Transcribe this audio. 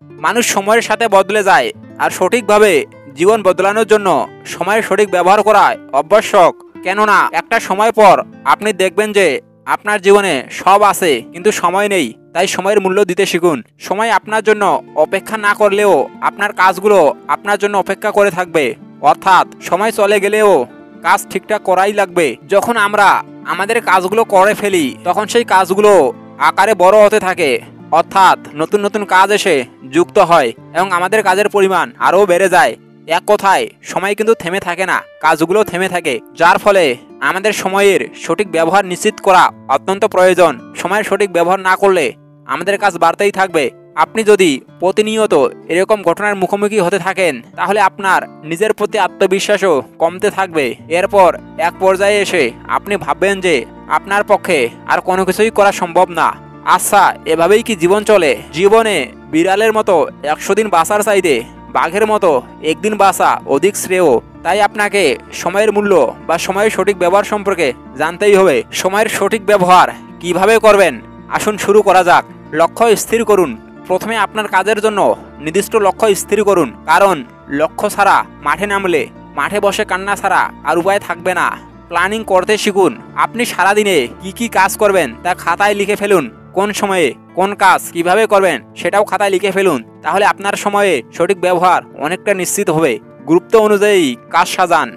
মানুষ সময়ের সাথে বদলে যায়, আর সঠিকভাবে জীবন বদলানোর জন্য সময়ের সঠিক ব্যবহার করা আবশ্যক। কেননা একটা সময় পর আপনি দেখবেন যে আপনার জীবনে সব আছে কিন্তু সময় নেই। তাই সময়ের মূল্য দিতে শিখুন। সময় আপনার জন্য অপেক্ষা না করলেও আপনার কাজগুলো আপনার জন্য অপেক্ষা করে থাকবে। অর্থাৎ সময় চলে গেলেও কাজ ঠিকঠাক করাই লাগবে। যখন আমরা আমাদের কাজগুলো করে ফেলি তখন সেই কাজগুলো আকারে বড় হতে থাকে, অর্থাৎ নতুন নতুন কাজ এসে যুক্ত হয় এবং আমাদের কাজের পরিমাণ আরও বেড়ে যায়। এক কথায় সময় কিন্তু থেমে থাকে না, কাজগুলো থেমে থাকে, যার ফলে আমাদের সময়ের সঠিক ব্যবহার নিশ্চিত করা অত্যন্ত প্রয়োজন। সময়ের সঠিক ব্যবহার না করলে আমাদের কাজ বাড়তেই থাকবে। আপনি যদি প্রতিনিয়ত এরকম ঘটনার মুখোমুখি হতে থাকেন তাহলে আপনার নিজের প্রতি আত্মবিশ্বাসও কমতে থাকবে। এরপর এক পর্যায়ে এসে আপনি ভাববেন যে আপনার পক্ষে আর কোনো কিছুই করা সম্ভব না। আচ্ছা, এভাবেই কি জীবন চলে? জীবনে বিড়ালের মতো 100 দিন বাঁচার চাইতে বাঘের মতো একদিন বাঁচা অধিক শ্রেয়। তাই আপনাকে সময়ের মূল্য বা সময়ের সঠিক ব্যবহার সম্পর্কে জানতেই হবে। সময়ের সঠিক ব্যবহার কিভাবে করবেন, আসুন শুরু করা যাক। লক্ষ্য স্থির করুন। প্রথমে আপনার কাজের জন্য নির্দিষ্ট লক্ষ্য স্থির করুন, কারণ লক্ষ্য ছাড়া মাঠে নামলে মাঠে বসে কান্না ছাড়া আর উপায় থাকবে না। প্ল্যানিং করতে শিখুন। আপনি সারাদিনে কি কাজ করবেন তা খাতায় লিখে ফেলুন। কোন সময়ে কোন কাজ কিভাবে করবেন সেটাও খাতায় লিখে ফেলুন। তাহলে আপনার সময়ে সঠিক ব্যবহার অনেকটা নিশ্চিত হবে। গুরুত্ব অনুযায়ী কাজ সাজান।